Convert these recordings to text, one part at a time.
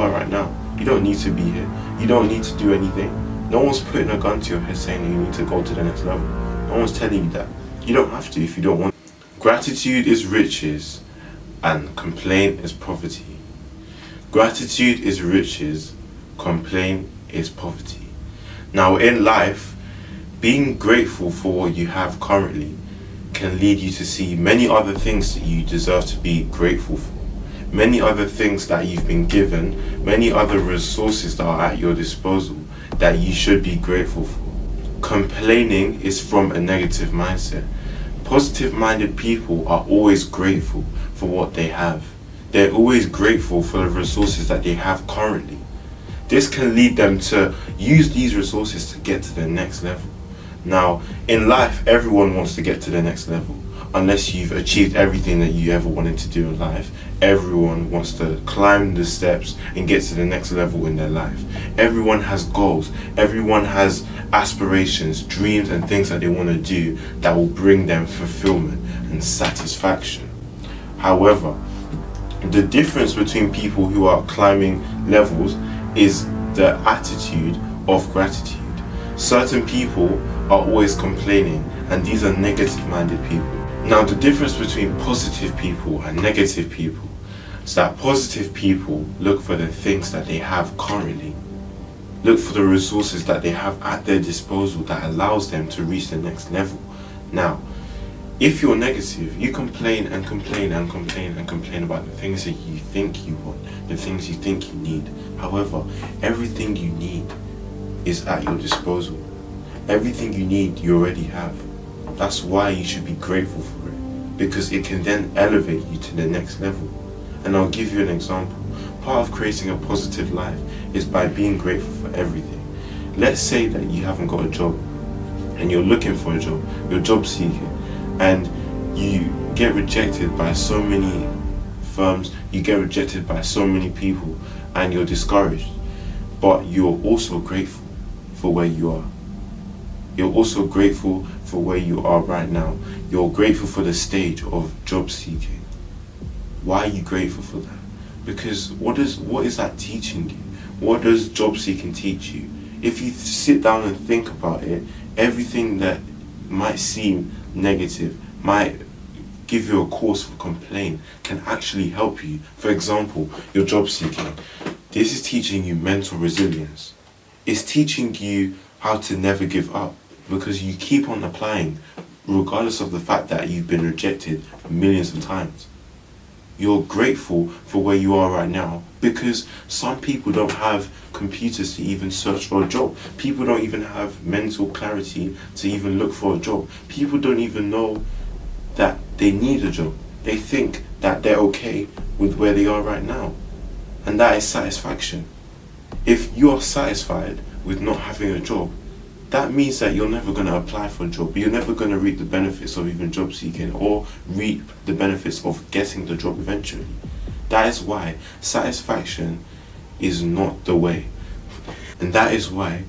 are right now. You don't need to be here. You don't need to do anything. No one's putting a gun to your head saying that you need to go to the next level. No one's telling you that. You don't have to if you don't want. Gratitude is riches and complaint is poverty. Gratitude is riches, complaint is poverty. Now in life, being grateful for what you have currently can lead you to see many other things that you deserve to be grateful for. Many other things that you've been given, many other resources that are at your disposal that you should be grateful for. Complaining is from a negative mindset. Positive-minded people are always grateful for what they have. They're always grateful for the resources that they have currently. This can lead them to use these resources to get to the next level. Now, in life, everyone wants to get to the next level. Unless you've achieved everything that you ever wanted to do in life, everyone wants to climb the steps and get to the next level in their life. Everyone has goals. Everyone has aspirations, dreams, and things that they want to do that will bring them fulfillment and satisfaction. However, the difference between people who are climbing levels is the attitude of gratitude. Certain people are always complaining, and these are negative-minded people. Now, the difference between positive people and negative people is that positive people look for the things that they have currently, look for the resources that they have at their disposal that allows them to reach the next level. Now, if you're negative, you complain and complain and complain and complain about the things that you think you want, the things you think you need. However, everything you need is at your disposal. Everything you need, you already have. That's why you should be grateful for it, because it can then elevate you to the next level. And I'll give you an example. Part of creating a positive life is by being grateful for everything. Let's say that you haven't got a job and you're looking for a job, you're job seeking, and you get rejected by so many firms, you get rejected by so many people, and you're discouraged. But you're also grateful for where you are. You're also grateful for where you are right now. You're grateful for the stage of job seeking. Why are you grateful for that? Because what is that teaching you? What does job seeking teach you? If you sit down and think about it, everything that might seem negative, might give you a cause for complaint, can actually help you. For example, your job seeking. This is teaching you mental resilience. It's teaching you how to never give up, because you keep on applying regardless of the fact that you've been rejected millions of times. You're grateful for where you are right now because some people don't have computers to even search for a job. People don't even have mental clarity to even look for a job. People don't even know that they need a job. They think that they're okay with where they are right now. And that is satisfaction. If you are satisfied with not having a job, that means that you're never going to apply for a job. You're never going to reap the benefits of even job seeking or reap the benefits of getting the job eventually. That is why satisfaction is not the way. And that is why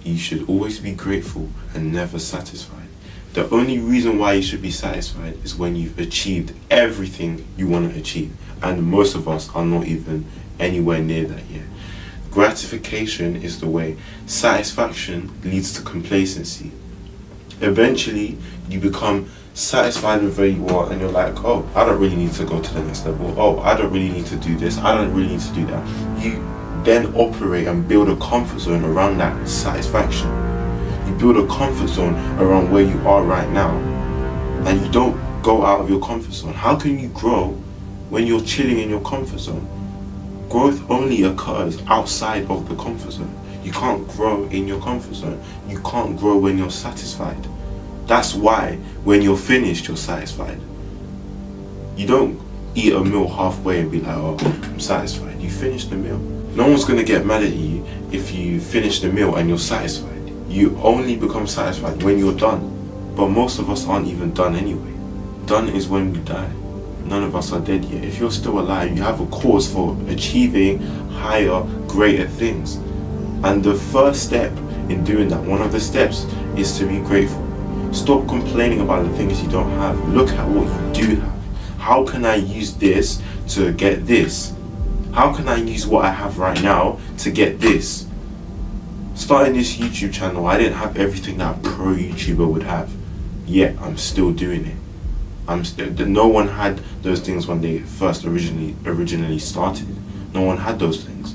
you should always be grateful and never satisfied. The only reason why you should be satisfied is when you've achieved everything you want to achieve. And most of us are not even anywhere near that yet. Gratification is the way. Satisfaction leads to complacency. Eventually, you become satisfied with where you are and you're like, oh, I don't really need to go to the next level. Oh, I don't really need to do this. I don't really need to do that. You then operate and build a comfort zone around that satisfaction. You build a comfort zone around where you are right now, and you don't go out of your comfort zone. How can you grow when you're chilling in your comfort zone? Growth only occurs outside of the comfort zone. You can't grow in your comfort zone. You can't grow when you're satisfied. That's why when you're finished, you're satisfied. You don't eat a meal halfway and be like, oh, I'm satisfied. You finish the meal. No one's going to get mad at you if you finish the meal and you're satisfied. You only become satisfied when you're done. But most of us aren't even done anyway. Done is when we die. None of us are dead yet. If you're still alive, you have a cause for achieving higher, greater things. And the first step in doing that, one of the steps, is to be grateful. Stop complaining about the things you don't have. Look at what you do have. How can I use this to get this? How can I use what I have right now to get this? Starting this YouTube channel, I didn't have everything that a pro YouTuber would have, yet I'm still doing it. No one had those things when they first originally started. No one had those things.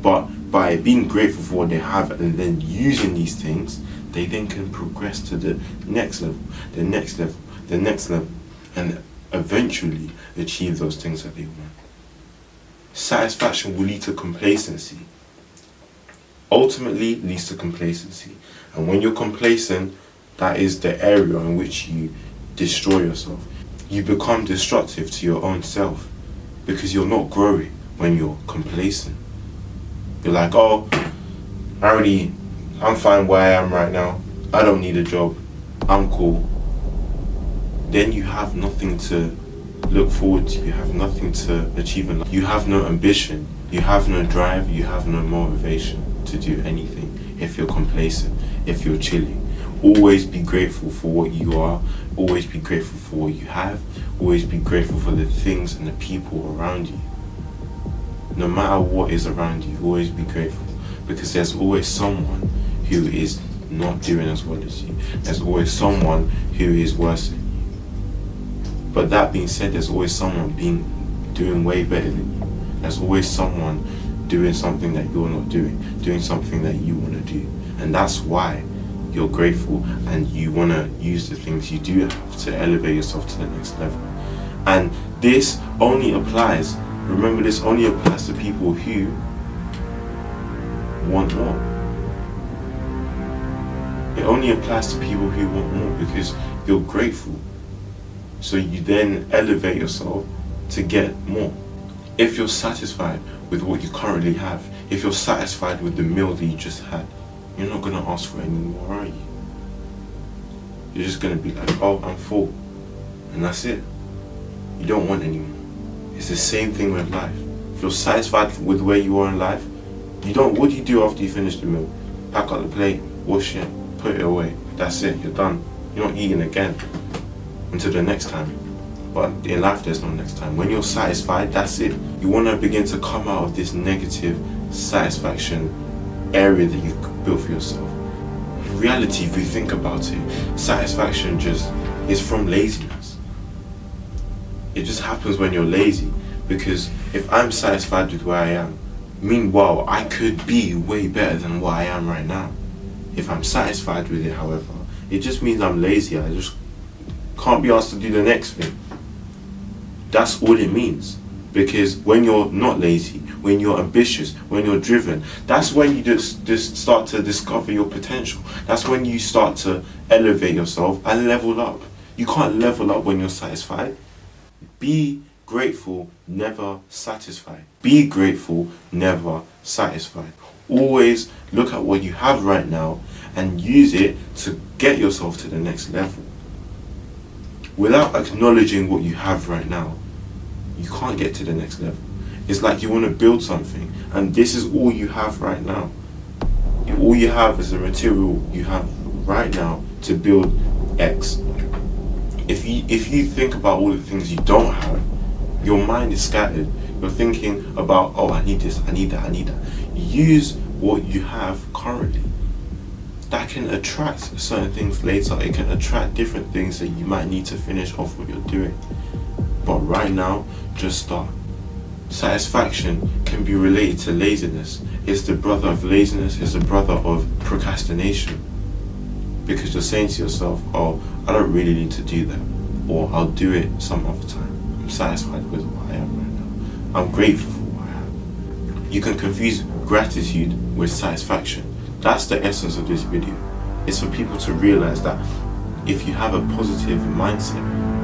But by being grateful for what they have and then using these things, they then can progress to the next level, the next level, the next level, and eventually achieve those things that they want. Satisfaction will lead to complacency. Ultimately leads to complacency. And when you're complacent, that is the area in which you destroy yourself. You become destructive to your own self because you're not growing when you're complacent. You're like, oh, I'm fine where I am right now. I don't need a job. I'm cool. Then you have nothing to look forward to. You have nothing to achieve in life. You have no ambition. You have no drive. You have no motivation to do anything if you're complacent, if you're chilling. Always be grateful for what you are. Always be grateful for what you have. Always be grateful for the things and the people around you. No matter what is around you, always be grateful, because there's always someone who is not doing as well as you. There's always someone who is worse than you. But that being said, there's always someone doing way better than you. There's always someone doing something that you're not doing something that you want to do. And that's why you're grateful and you want to use the things you do have to elevate yourself to the next level. And this only applies, remember, this only applies to people who want more. It only applies to people who want more because you're grateful. So you then elevate yourself to get more. If you're satisfied with what you currently have, if you're satisfied with the meal that you just had, you're not going to ask for any more, are you? You're just going to be like, oh, I'm full. And that's it. You don't want any more. It's the same thing with life. If you're satisfied with where you are in life, what do you do after you finish the meal? Pack up the plate, wash it, put it away. That's it, you're done. You're not eating again until the next time. But in life, there's no next time. When you're satisfied, that's it. You want to begin to come out of this negative satisfaction area that you've built for yourself. In reality, if you think about it, satisfaction just is from laziness. It just happens when you're lazy. Because if I'm satisfied with where I am, meanwhile, I could be way better than what I am right now. If I'm satisfied with it, however, it just means I'm lazy. I just can't be asked to do the next thing. That's all it means. Because when you're not lazy, when you're ambitious, when you're driven, that's when you just start to discover your potential. That's when you start to elevate yourself and level up. You can't level up when you're satisfied. Be grateful, never satisfied. Be grateful, never satisfied. Always look at what you have right now and use it to get yourself to the next level. Without acknowledging what you have right now, you can't get to the next level. It's like you want to build something and this is all you have right now. All you have is the material you have right now to build X. If you think about all the things you don't have, your mind is scattered. You're thinking about, oh, I need this, I need that, I need that. Use what you have currently. That can attract certain things later. It can attract different things that you might need to finish off what you're doing. But right now, just start. Satisfaction can be related to laziness. It's the brother of laziness, it's the brother of procrastination. Because you're saying to yourself, oh, I don't really need to do that. Or I'll do it some other time. I'm satisfied with what I am right now. I'm grateful for what I have. You can confuse gratitude with satisfaction. That's the essence of this video. It's for people to realize that if you have a positive mindset,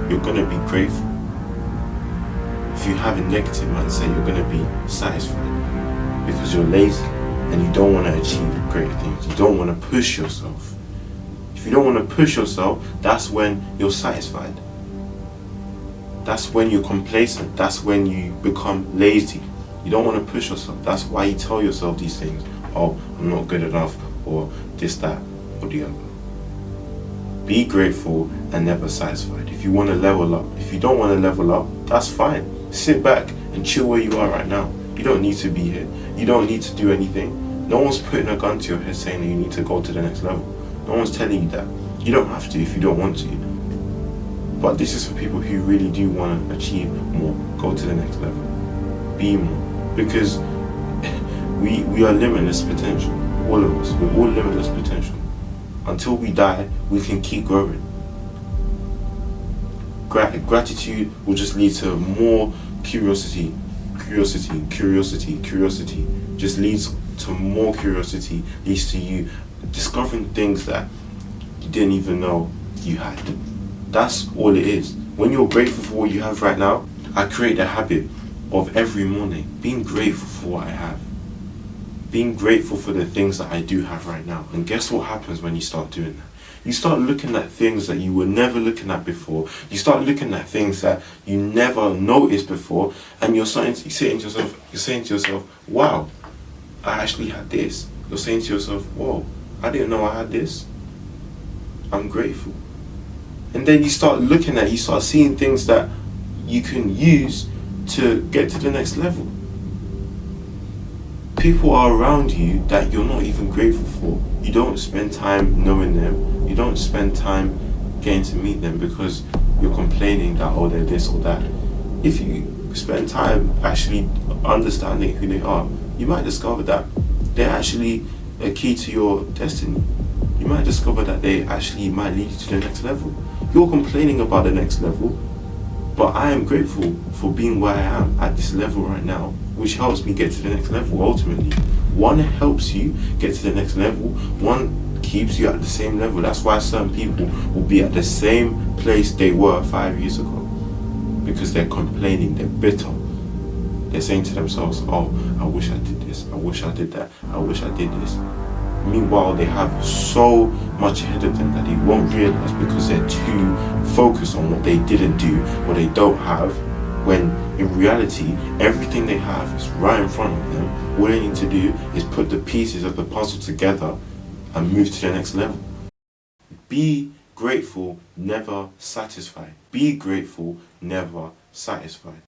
you're going to be grateful. If you have a negative mindset, you're going to be satisfied because you're lazy and you don't want to achieve great things. You don't want to push yourself. If you don't want to push yourself, that's when you're satisfied. That's when you're complacent. That's when you become lazy. You don't want to push yourself. That's why you tell yourself these things. Oh, I'm not good enough, or this, that, or the other. Be grateful and never satisfied. If you want to level up, if you don't want to level up, that's fine. Sit back and chill where you are right now. You don't need to be here. You don't need to do anything. No one's putting a gun to your head saying that you need to go to the next level. No one's telling you that. You don't have to if you don't want to. But this is for people who really do want to achieve more. Go to the next level. Be more. Because we are limitless potential. All of us. We're all limitless potential. Until we die, we can keep growing. Gratitude will just lead to more curiosity. Just leads to more curiosity, leads to you discovering things that you didn't even know you had. That's all it is. When you're grateful for what you have right now, I create a habit of every morning being grateful for what I have. Being grateful for the things that I do have right now. And guess what happens when you start doing that? You start looking at things that you were never looking at before. You start looking at things that you never noticed before, and you're saying to yourself, wow, I actually had this. You're saying to yourself, whoa, I didn't know I had this. I'm grateful. And then you start seeing things that you can use to get to the next level. People are around you that you're not even grateful for. You don't spend time knowing them. You don't spend time getting to meet them because you're complaining that, oh, they're this or that. If you spend time actually understanding who they are, you might discover that they're actually a key to your destiny. You might discover that they actually might lead you to the next level. You're complaining about the next level, but I am grateful for being where I am at this level right now, which helps me get to the next level ultimately. One helps you get to the next level, one keeps you at the same level. That's why certain people will be at the same place they were 5 years ago. Because they're complaining, they're bitter. They're saying to themselves, oh, I wish I did this, I wish I did that, I wish I did this. Meanwhile, they have so much ahead of them that they won't realize because they're too focused on what they didn't do, what they don't have, when in reality, everything they have is right in front of them. All they need to do is put the pieces of the puzzle together and move to the next level. Be grateful, never satisfied. Be grateful, never satisfied.